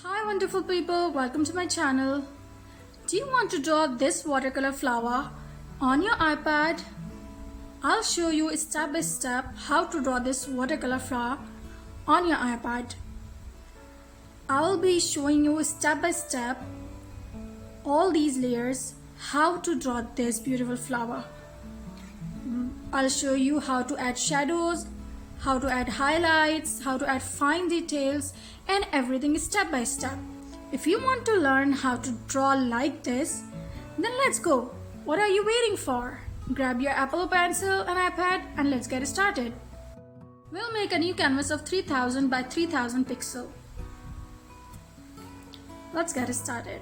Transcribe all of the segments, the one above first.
Hi wonderful people, welcome to my channel. Do you want to draw this watercolor flower on your iPad? I'll show you step by step how to draw this watercolor flower on your iPad. I'll be showing you step by step all these layers how to draw this beautiful flower. I'll show you how to add shadows, how to add highlights, how to add fine details, and everything step by step. If you want to learn how to draw like this, then let's go. What are you waiting for? Grab your Apple Pencil and iPad and let's get started. We'll make a new canvas of 3000 by 3000 pixel. Let's get started.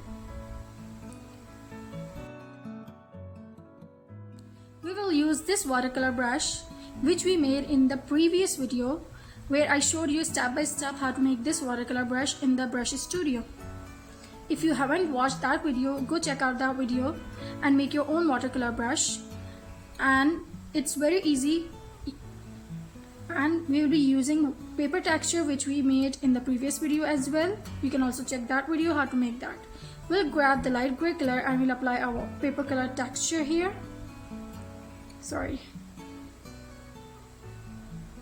We will use this watercolor brush which we made in the previous video where I showed you step by step how to make this watercolor brush in the brush studio. If you haven't watched that video, go check out that video and make your own watercolor brush, and it's very easy, and we will be using paper texture which we made in the previous video as well. You can also check that video how to make that. We'll grab the light gray color and we'll apply our paper color texture here.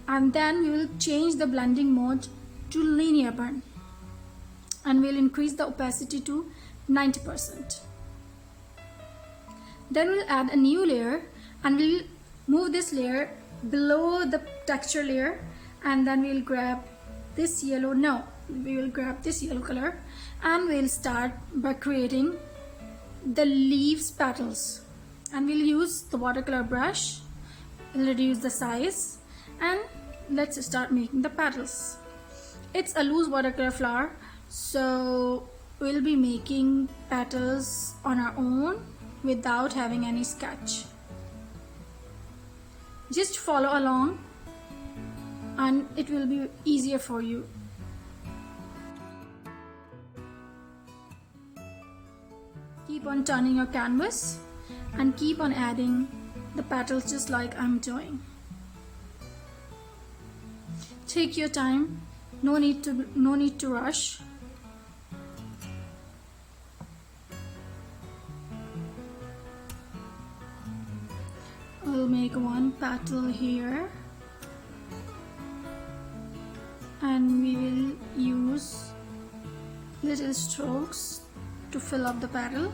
And then we will change the blending mode to linear burn and we'll increase the opacity to 90%. Then we'll add a new layer and we'll move this layer below the texture layer, and then we'll grab this yellow. We will grab this yellow color and we'll start by creating the leaves petals, and we'll use the watercolor brush. We'll reduce the size and let's start making the petals. It's a loose watercolor flower, so we'll be making petals on our own without having any sketch. Just follow along and it will be easier for you. Keep on turning your canvas and keep on adding the petals just like I'm doing. Take your time, no need to rush. We'll make one petal here and we will use little strokes to fill up the petal.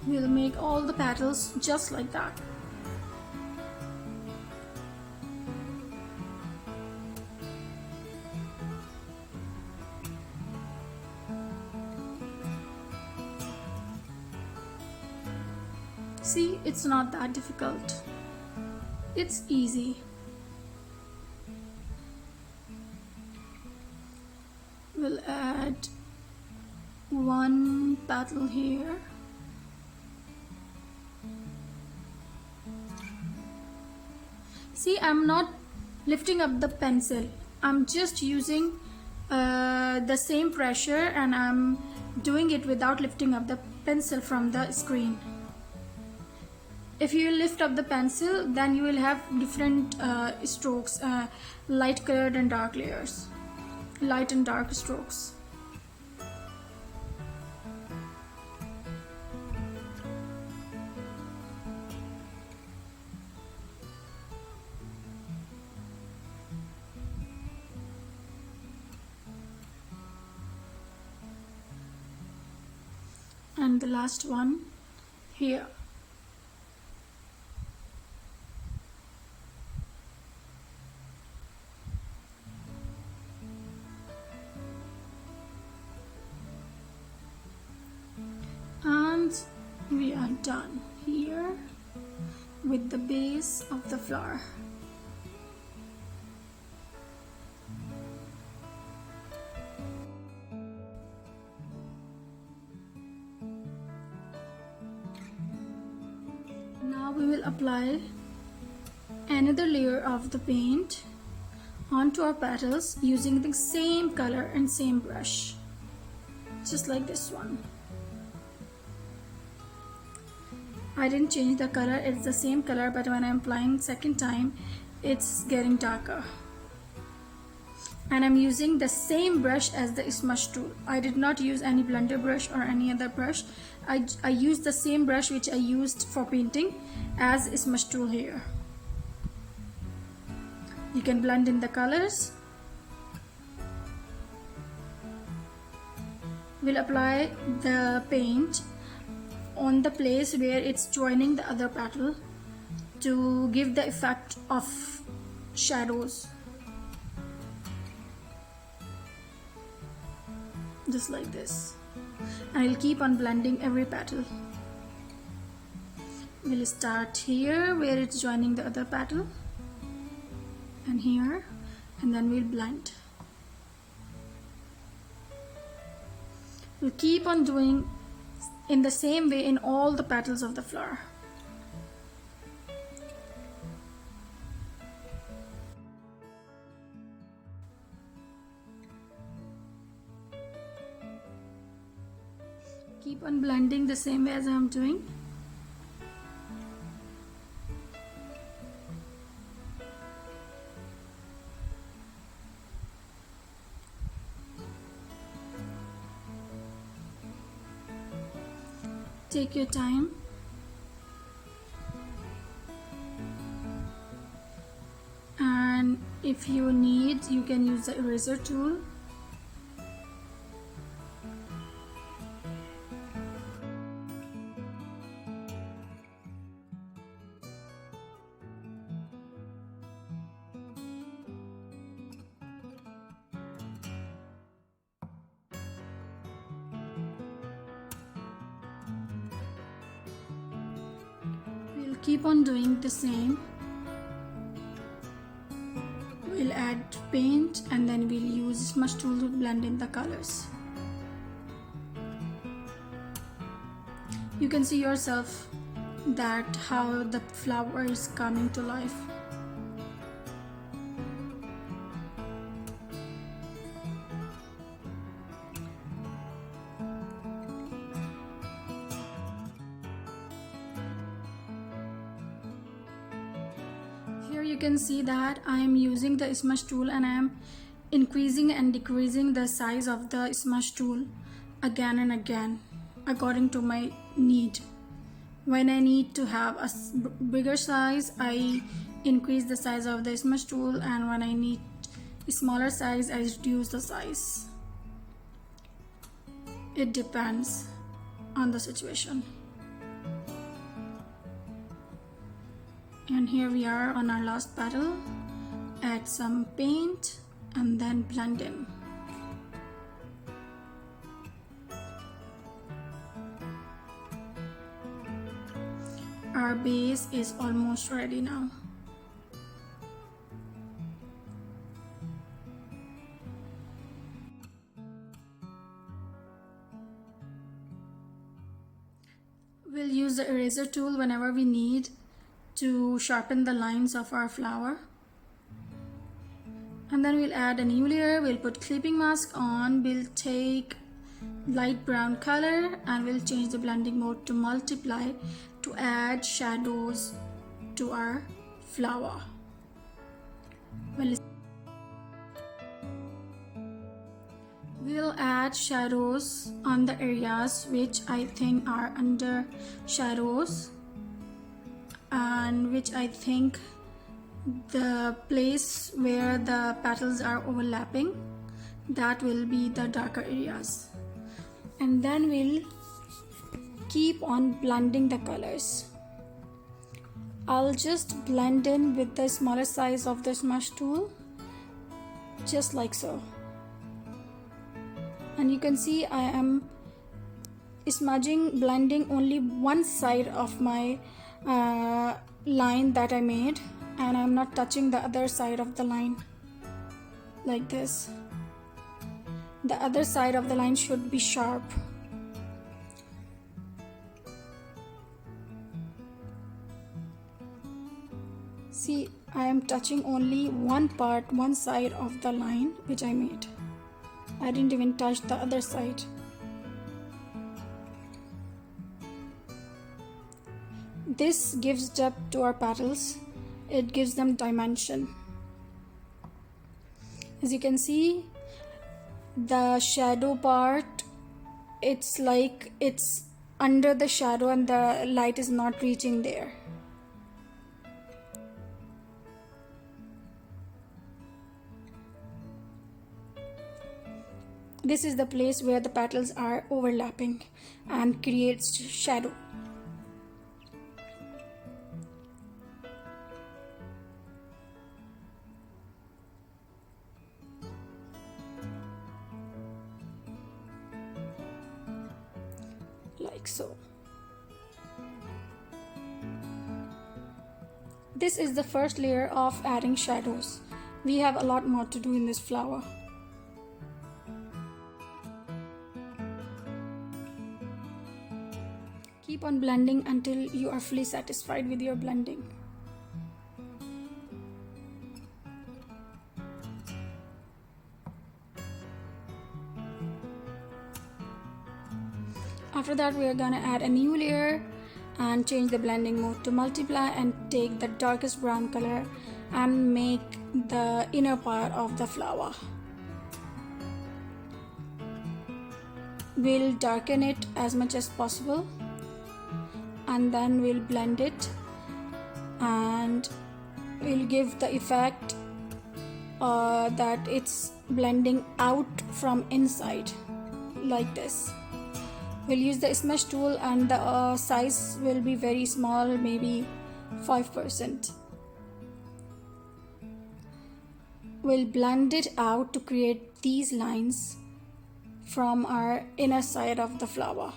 We'll make all the petals just like that. See, it's not that difficult. It's easy. We'll add one petal here. See, I'm not lifting up the pencil. I'm just using the same pressure and I'm doing it without lifting up the pencil from the screen. If you lift up the pencil, then you will have different strokes, light colored and dark layers, light and dark strokes. And the last one here. And we are done here with the base of the flower. Now we will apply another layer of the paint onto our petals using the same color and same brush, just like this one. I didn't change the color, it's the same color, but when I'm applying second time it's getting darker. And I'm using the same brush as the smudge tool. I did not use any blender brush or any other brush. I used the same brush which I used for painting as smudge tool here. You can blend in the colors. We'll apply the paint on the place where it's joining the other petal to give the effect of shadows. Just like this. And I'll keep on blending every petal. We'll start here where it's joining the other petal, and here, and then we'll blend. We'll keep on doing in the same way in all the petals of the flower. Keep on blending the same way as I'm doing. Take your time. And if you need, you can use the eraser tool. Keep on doing the same. We'll add paint and then we'll use smudge tool to blend in the colors. You can see yourself that how the flower is coming to life. Here you can see that I am using the smudge tool and I am increasing and decreasing the size of the smudge tool again and again according to my need. When I need to have a bigger size, I increase the size of the smudge tool, and when I need a smaller size, I reduce the size. It depends on the situation. And here we are on our last petal. Add some paint and then blend in. Our base is almost ready now. We'll use the eraser tool whenever we need to sharpen the lines of our flower. And then we'll add a new layer. We'll put clipping mask on. We'll take light brown color and we'll change the blending mode to multiply to add shadows to our flower. We'll add shadows on the areas which I think are under shadows, and which I think the place where the petals are overlapping, that will be the darker areas. And then we'll keep on blending the colors. I'll just blend in with the smaller size of the smudge tool, just like so. And you can see I am blending only one side of my line that I made, and I'm not touching the other side of the line like this. The other side of the line should be sharp. See, I am touching only one side of the line which I made. I didn't even touch the other side. This gives depth to our petals. It gives them dimension. As you can see, the shadow part, it's like it's under the shadow and the light is not reaching there. This is the place where the petals are overlapping and creates shadow. Like so. This is the first layer of adding shadows. We have a lot more to do in this flower. Keep on blending until you are fully satisfied with your blending. After that, we are gonna add a new layer and change the blending mode to multiply and take the darkest brown color and make the inner part of the flower. We'll darken it as much as possible and then we'll blend it and we'll give the effect that it's blending out from inside like this. We'll use the smudge tool and the size will be very small, maybe 5%. We'll blend it out to create these lines from our inner side of the flower.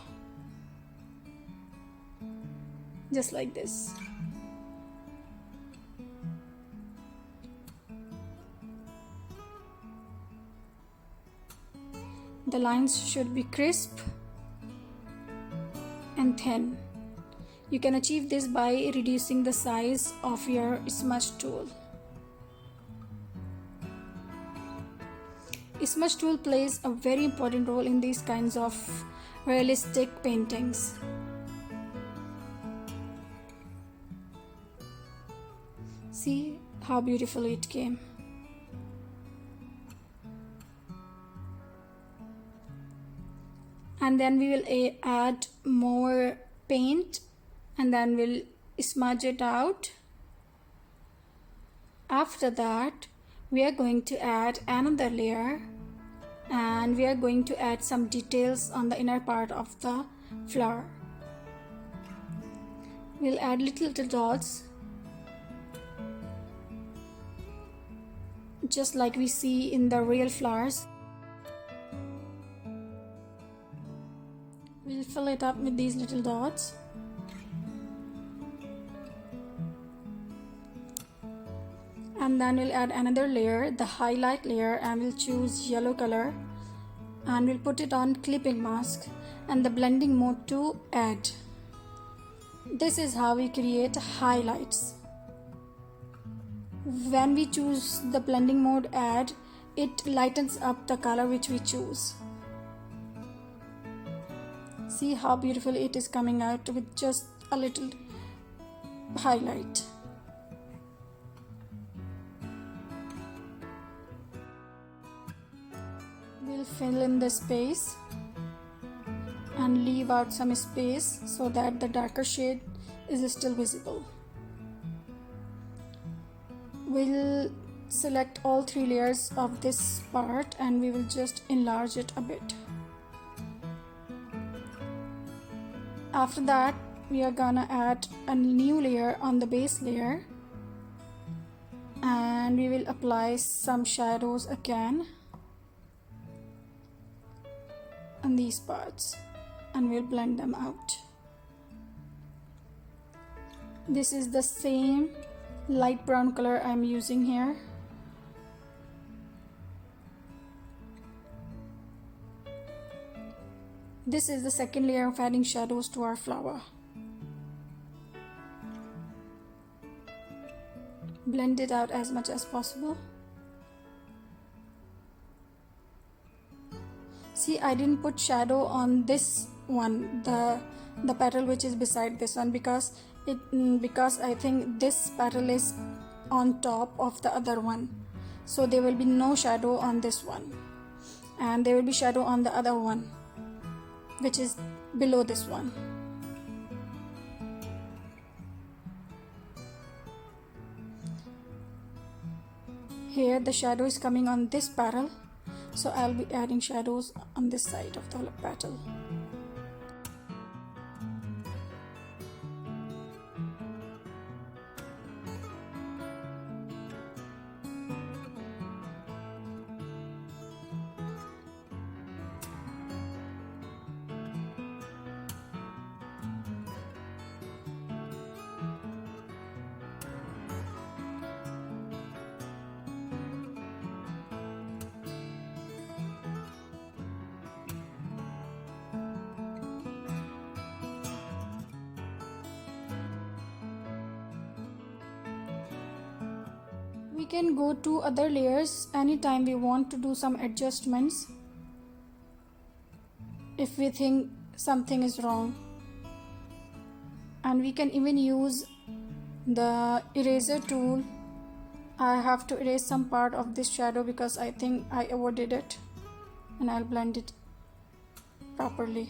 Just like this. The lines should be crisp and thin. You can achieve this by reducing the size of your smudge tool. Smudge tool plays a very important role in these kinds of realistic paintings. See how beautifully it came. And then we will add more paint and then we'll smudge it out. After that, we are going to add another layer and we are going to add some details on the inner part of the flower. We'll add little dots just like we see in the real flowers. We'll fill it up with these little dots. And then we'll add another layer, the highlight layer, and we'll choose yellow color and we'll put it on clipping mask and the blending mode to add. This is how we create highlights. When we choose the blending mode add, it lightens up the color which we choose. See how beautiful it is coming out with just a little highlight. We'll fill in the space and leave out some space so that the darker shade is still visible. We'll select all three layers of this part and we will just enlarge it a bit. After that, we are gonna add a new layer on the base layer and we will apply some shadows again on these parts and we'll blend them out. This is the same light brown color I'm using here. This is the second layer of adding shadows to our flower. Blend it out as much as possible. See, I didn't put shadow on this one, the petal which is beside this one, because I think this petal is on top of the other one. so there will be no shadow on this one, and there will be shadow on the other one which is below this one. Here the shadow is coming on this petal, so I'll be adding shadows on this side of the petal. We can go to other layers anytime we want to do some adjustments if we think something is wrong, and we can even use the eraser tool. I have to erase some part of this shadow because I think I overdid it, and I'll blend it properly.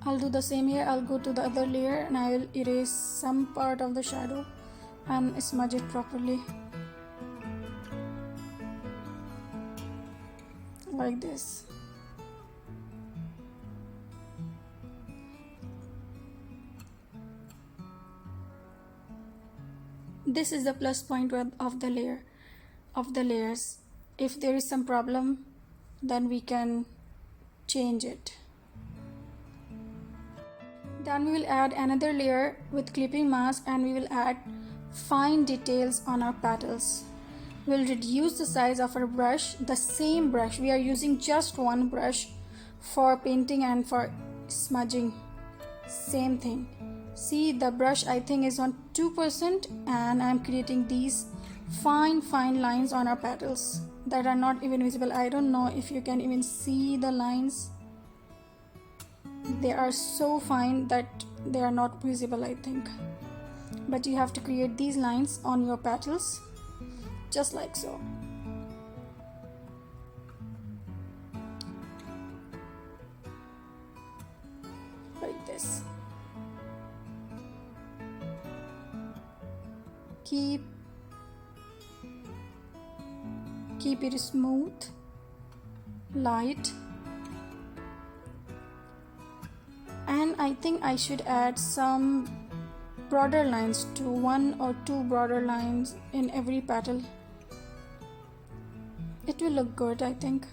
I'll do the same here. I'll go to the other layer and I will erase some part of the shadow and smudge it properly like this. This is the plus point of the layers. If there is some problem, then we can change it. Then we will add another layer with clipping mask, and we will add fine details on our petals. We'll reduce the size of our brush, the same brush. We are using just one brush for painting and for smudging. Same thing. See, the brush I think is on 2%, and I'm creating these fine lines on our petals that are not even visible. I don't know if you can even see the lines. They are so fine that they are not visible, I think. But you have to create these lines on your petals, just like so. Like this. Keep it smooth, light. And I think I should add some border lines, to 1 or 2 border lines in every petal. It will look good, I think.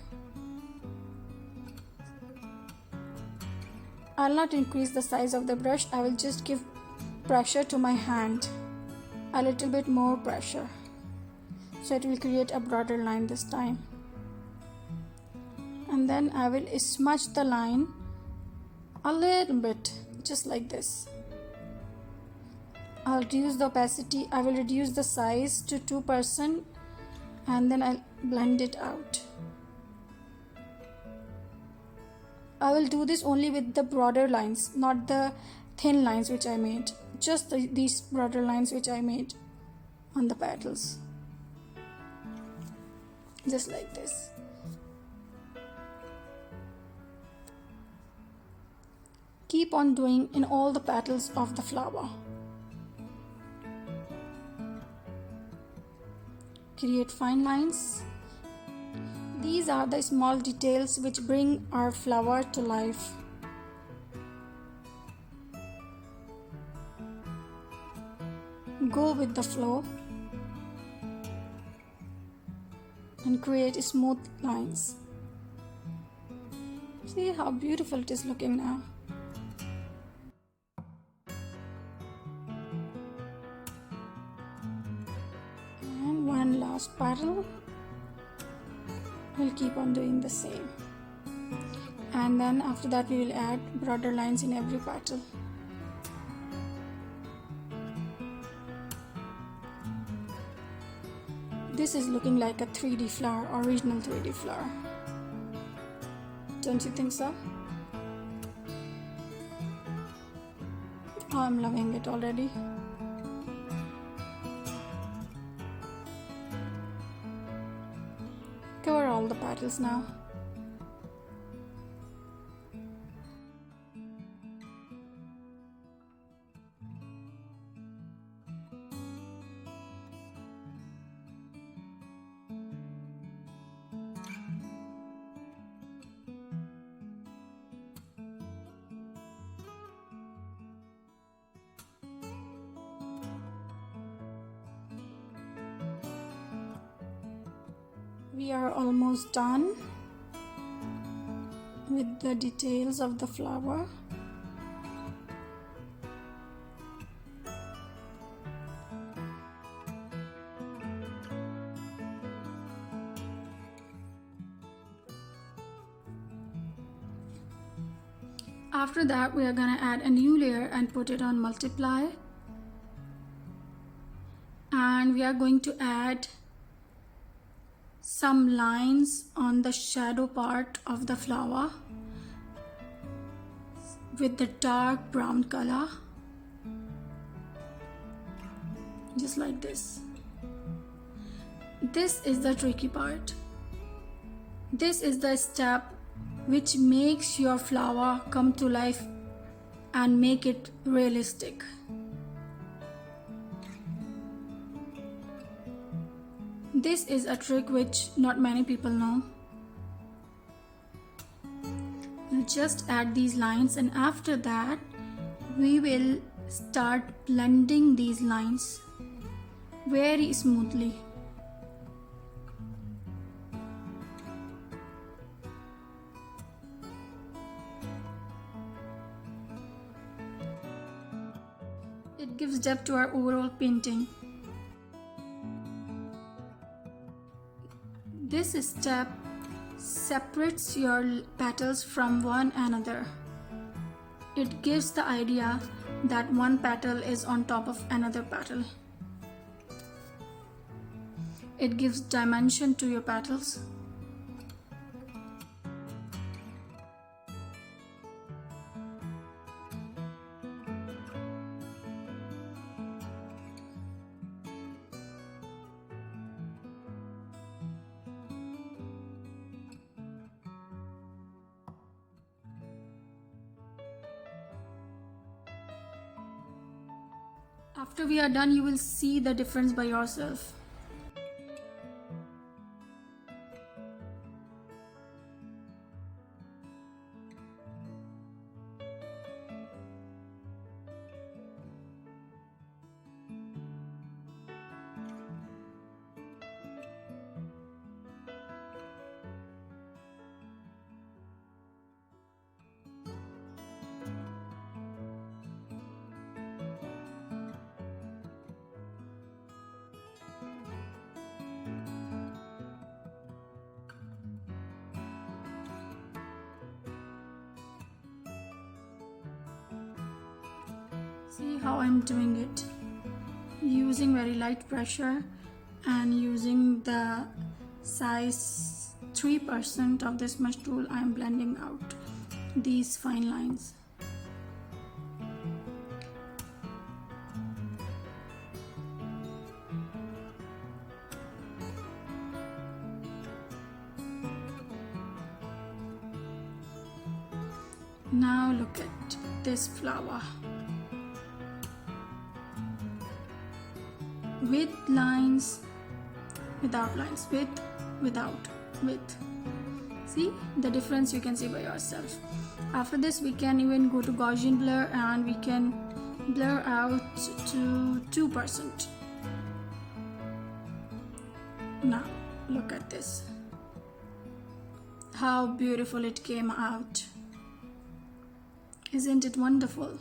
I'll not increase the size of the brush. I will just give pressure to my hand, a little bit more pressure, so it will create a broader line this time. And then I will smudge the line a little bit, just like this. I'll reduce the opacity. I will reduce the size to 2%, and then I'll blend it out. I will do this only with the broader lines, not the thin lines which I made. Just these broader lines which I made on the petals. Just like this. Keep on doing in all the petals of the flower. Create fine lines. These are the small details which bring our flower to life. Go with the flow and create smooth lines. See how beautiful it is looking now. And one last petal. We'll keep on doing the same, and then after that we will add broader lines in every petal. This is looking like a 3D flower, original 3D flower. Don't you think so? Oh, I'm loving it already. Cover all the petals now. We are almost done with the details of the flower. After that, we are gonna add a new layer and put it on multiply. And we are going to add some lines on the shadow part of the flower with the dark brown color, just like this. This is the tricky part. This is the step which makes your flower come to life and make it realistic. This is a trick which not many people know. You just add these lines, and after that we will start blending these lines very smoothly. It gives depth to our overall painting. This step separates your petals from one another. It gives the idea that one petal is on top of another petal. It gives dimension to your petals. After we are done, you will see the difference by yourself. See how I'm doing it, using very light pressure and using the size 3% of this smudge tool. I'm blending out these fine lines. Now look at this flower. With lines, without lines, with, without, with. See the difference, you can see by yourself. After this we can even go to Gaussian blur and we can blur out to 2%. Now look at this, how beautiful it came out. Isn't it wonderful?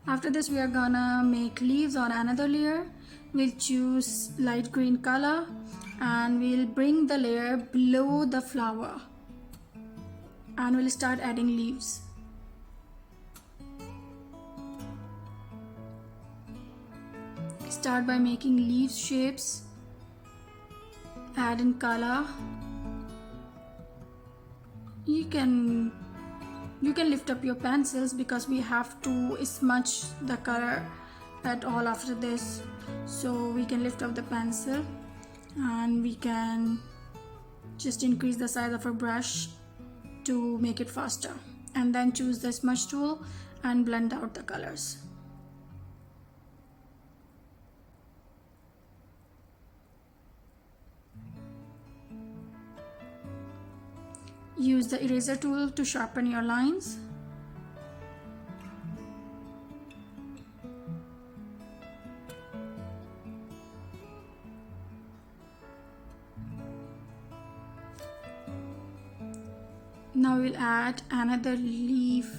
After this we are gonna make leaves on another layer. We'll choose light green color and we'll bring the layer below the flower and we'll start adding leaves. Start by making leaf shapes, add in color. You can You can lift up your pencils because we have to smudge the color at all after this, so we can lift up the pencil and we can just increase the size of a brush to make it faster, and then choose the smudge tool and blend out the colors. Use the eraser tool to sharpen your lines. Now we'll add another leaf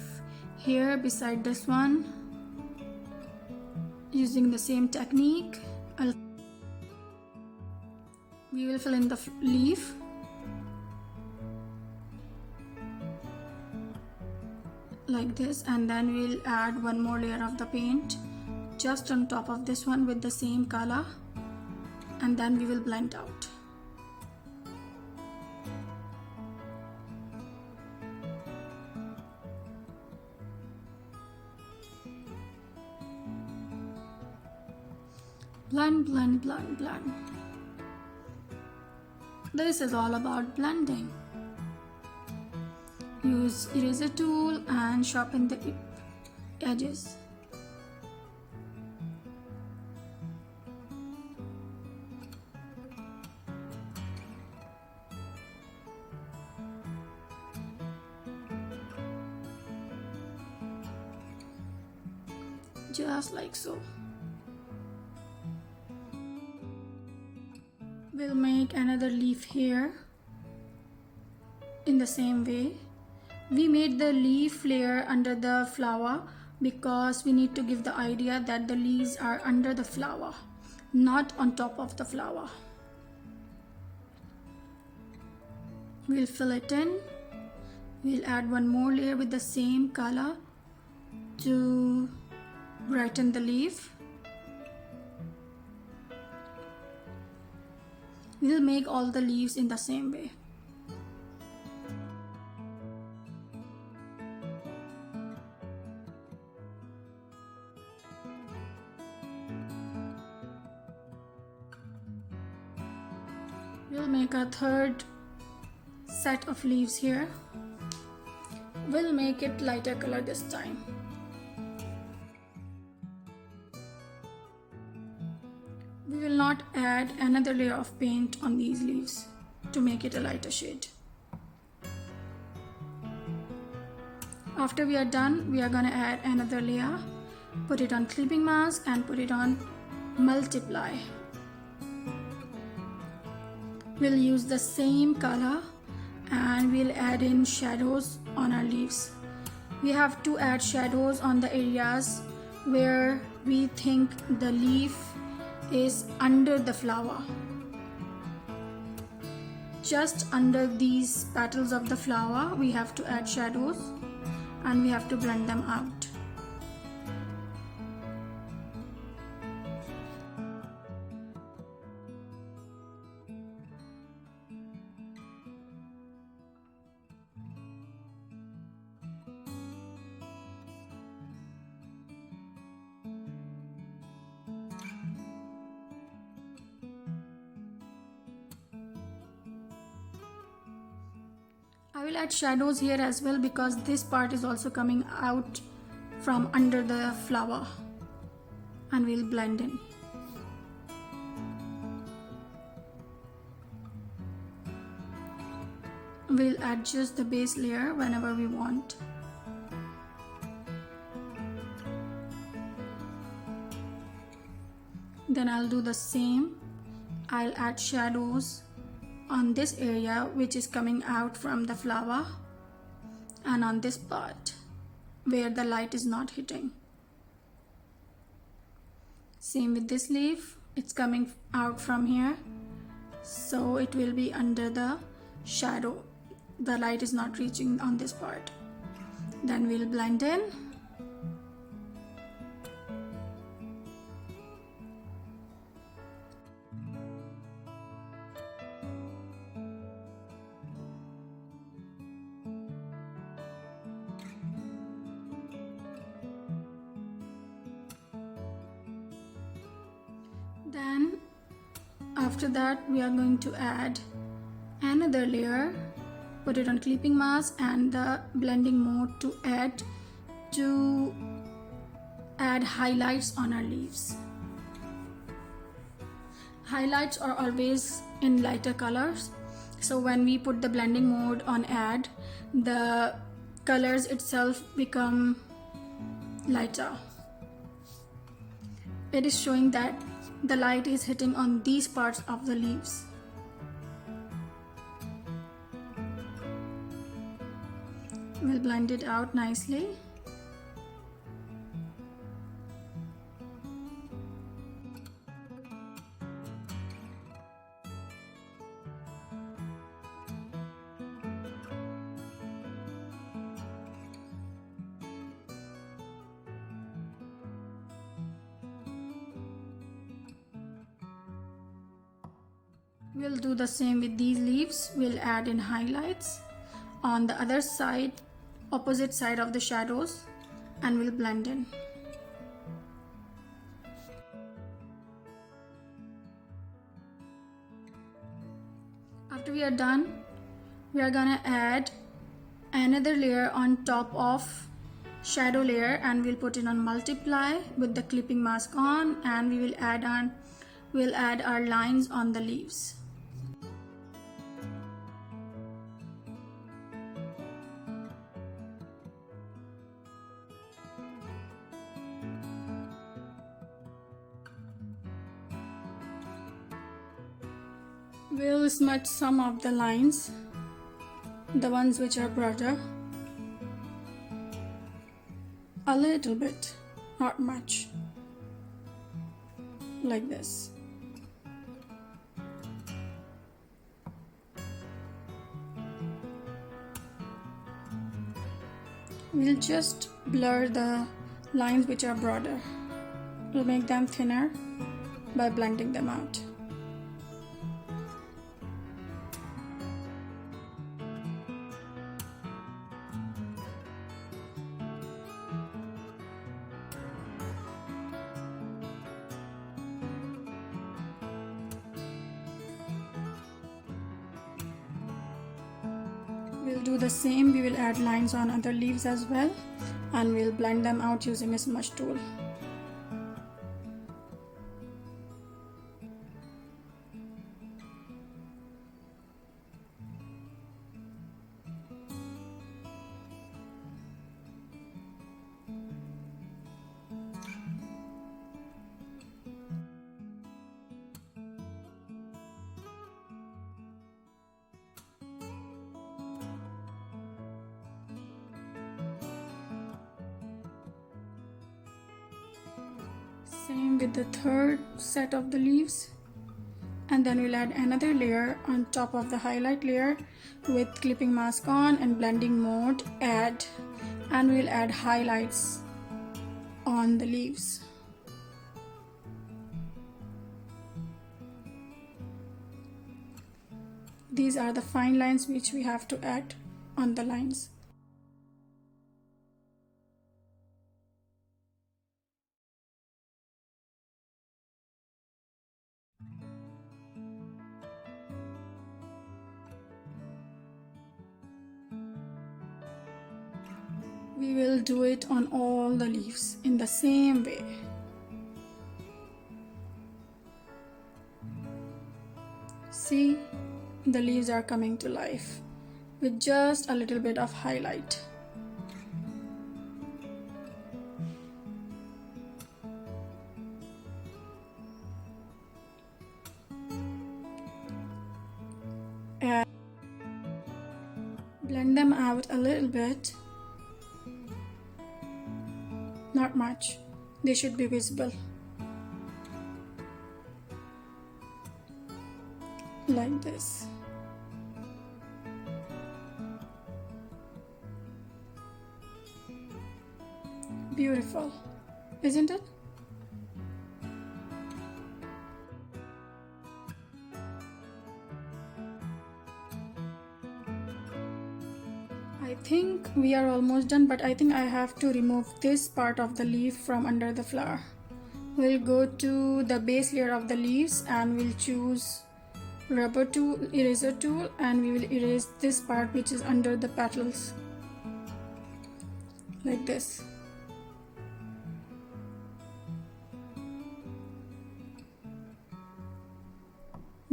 here beside this one. Using the same technique, we will fill in the leaf. Like this, and then we'll add one more layer of the paint just on top of this one with the same color, and then we will blend out. Blend, blend, blend, blend. This is all about blending. Use eraser tool and sharpen the edges. Just like so. We'll make another leaf here in the same way. We made the leaf layer under the flower because we need to give the idea that the leaves are under the flower, not on top of the flower. We'll fill it in. We'll add one more layer with the same color to brighten the leaf. We'll make all the leaves in the same way. We'll make a third set of leaves here. We'll make it lighter color this time. We will not add another layer of paint on these leaves to make it a lighter shade. After we are done, we are going to add another layer, put it on clipping mask and put it on multiply. We'll use the same color and we'll add in shadows on our leaves. We have to add shadows on the areas where we think the leaf is under the flower. Just under these petals of the flower, we have to add shadows and we have to blend them out. I will add shadows here as well because this part is also coming out from under the flower, and we'll blend in. We'll adjust the base layer whenever we want. Then I'll do the same. I'll add shadows on this area which is coming out from the flower and on this part where the light is not hitting. Same with this leaf, it's coming out from here, so it will be under the shadow. The light is not reaching on this part. Then we'll blend in. Then after that we are going to add another layer, put it on clipping mask and the blending mode to add highlights on our leaves. Highlights are always in lighter colors, so when we put the blending mode on add, the colors itself become lighter. It is showing that the light is hitting on these parts of the leaves. We'll blend it out nicely. We'll do the same with these leaves. We'll add in highlights on the other side, opposite side of the shadows, and we'll blend in. After we are done, we are gonna add another layer on top of shadow layer, and we'll put it on multiply with the clipping mask on, and we'll add our lines on the leaves. We'll smudge some of the lines, the ones which are broader, a little bit, not much, like this. We'll just blur the lines which are broader. We'll make them thinner by blending them out. We'll do the same. We will add lines on other leaves as well, and we'll blend them out using a smudge tool. Same with the third set of the leaves, and then we'll add another layer on top of the highlight layer with clipping mask on and blending mode and we'll add highlights on the leaves. These are the fine lines which we have to add on the lines. We will do it on all the leaves in the same way. See, the leaves are coming to life with just a little bit of highlight. And blend them out a little bit. Not much, they should be visible. Like this. Beautiful, isn't it? I think we are almost done, but I think I have to remove this part of the leaf from under the flower We'll go to the base layer of the leaves and we'll choose rubber tool, eraser tool, and we will erase this part which is under the petals like this.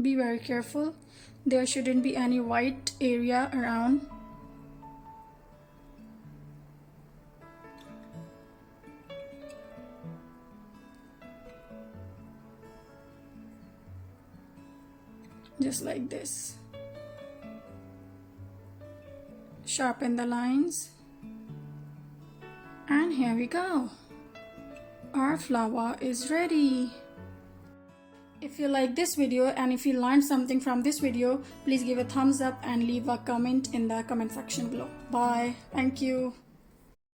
Be very careful, there shouldn't be any white area around. Just like this. Sharpen the lines. And here we go. Our flower is ready. If you like this video and if you learned something from this video, please give a thumbs up and leave a comment in the comment section below. Bye. Thank you.